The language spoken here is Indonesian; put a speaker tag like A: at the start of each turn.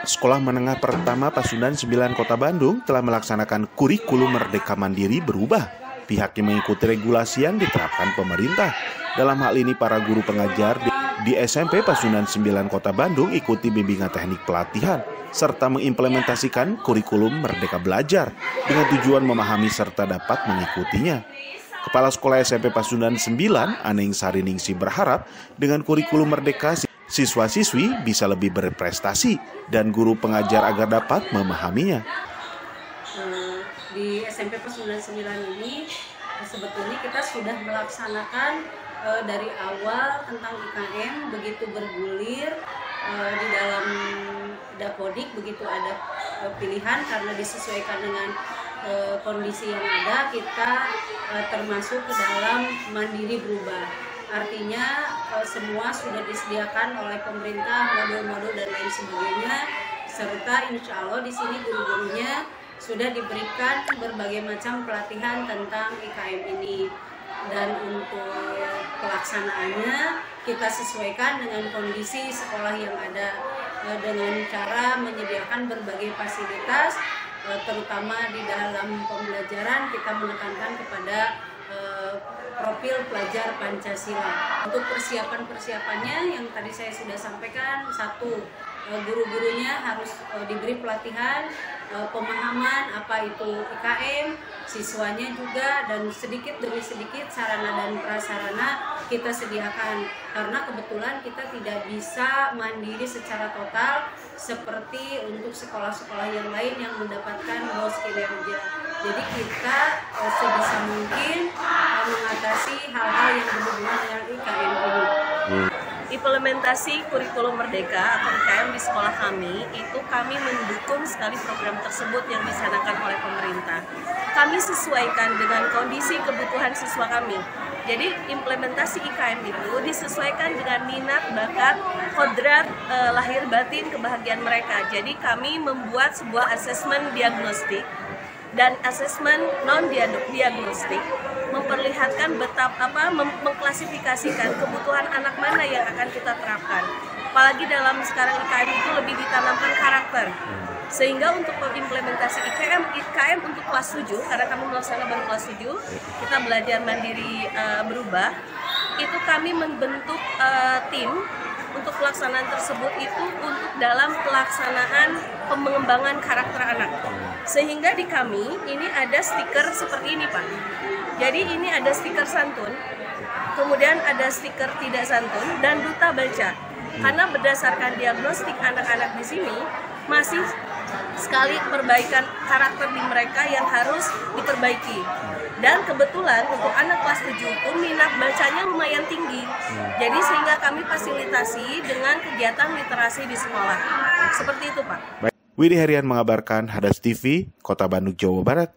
A: Sekolah Menengah Pertama Pasundan 9 Kota Bandung telah melaksanakan kurikulum Merdeka Mandiri berubah. Pihaknya mengikuti regulasi yang diterapkan pemerintah. Dalam hal ini para guru pengajar di SMP Pasundan 9 Kota Bandung ikuti bimbingan teknik pelatihan serta mengimplementasikan kurikulum Merdeka Belajar dengan tujuan memahami serta dapat mengikutinya. Kepala Sekolah SMP Pasundan 9, Aneng Sariningsi berharap dengan kurikulum Merdeka siswa-siswi bisa lebih berprestasi dan guru pengajar agar dapat memahaminya.
B: Di SMP Pasundan 9 ini sebetulnya kita sudah melaksanakan dari awal tentang IKM begitu bergulir di dalam Dapodik, begitu ada pilihan karena disesuaikan dengan kondisi yang ada, kita termasuk ke dalam mandiri berubah. Artinya semua sudah disediakan oleh pemerintah, modul-modul dan lain sebagainya, serta insya Allah di sini guru-gurunya sudah diberikan berbagai macam pelatihan tentang IKM ini. Dan untuk pelaksanaannya kita sesuaikan dengan kondisi sekolah yang ada dengan cara menyediakan berbagai fasilitas, terutama di dalam pembelajaran kita menekankan kepada profil pelajar Pancasila. Untuk persiapan-persiapannya yang tadi saya sudah sampaikan, satu, guru-gurunya harus diberi pelatihan pemahaman apa itu IKM, siswanya juga, dan sedikit demi sedikit sarana dan prasarana kita sediakan karena kebetulan kita tidak bisa mandiri secara total seperti untuk sekolah-sekolah yang lain yang mendapatkan lolos kinerja. Jadi kita sebisa mungkin mengatasi hal-hal yang berhubungan dengan IKM ini.
C: Implementasi kurikulum Merdeka atau IKM di sekolah kami, itu kami mendukung sekali program tersebut yang dicanangkan oleh pemerintah. Kami sesuaikan dengan kondisi kebutuhan siswa kami. Jadi implementasi IKM itu disesuaikan dengan minat, bakat, kodrat, lahir batin, kebahagiaan mereka. Jadi kami membuat sebuah asesmen diagnostik dan asesmen non-diagnostik, memperlihatkan mengklasifikasikan kebutuhan anak mana yang akan kita terapkan. Apalagi dalam sekarang IKM itu lebih ditanamkan karakter. Sehingga untuk implementasi IKM untuk kelas 7, karena kami melaksanakan baru kelas 7, kita belajar mandiri berubah, itu kami membentuk tim untuk pelaksanaan tersebut itu untuk dalam pelaksanaan pengembangan karakter anak. Sehingga di kami ini ada stiker seperti ini, Pak. Jadi ini ada stiker santun, kemudian ada stiker tidak santun, dan duta baca. Karena berdasarkan diagnostik anak-anak di sini masih sekali perbaikan karakter di mereka yang harus diperbaiki. Dan kebetulan untuk anak kelas 7 itu minat bacanya lumayan tinggi. Jadi sehingga kami fasilitasi dengan kegiatan literasi di sekolah. Seperti itu, Pak.
A: Widi Herian mengabarkan, Hadas TV, Kota Bandung, Jawa Barat.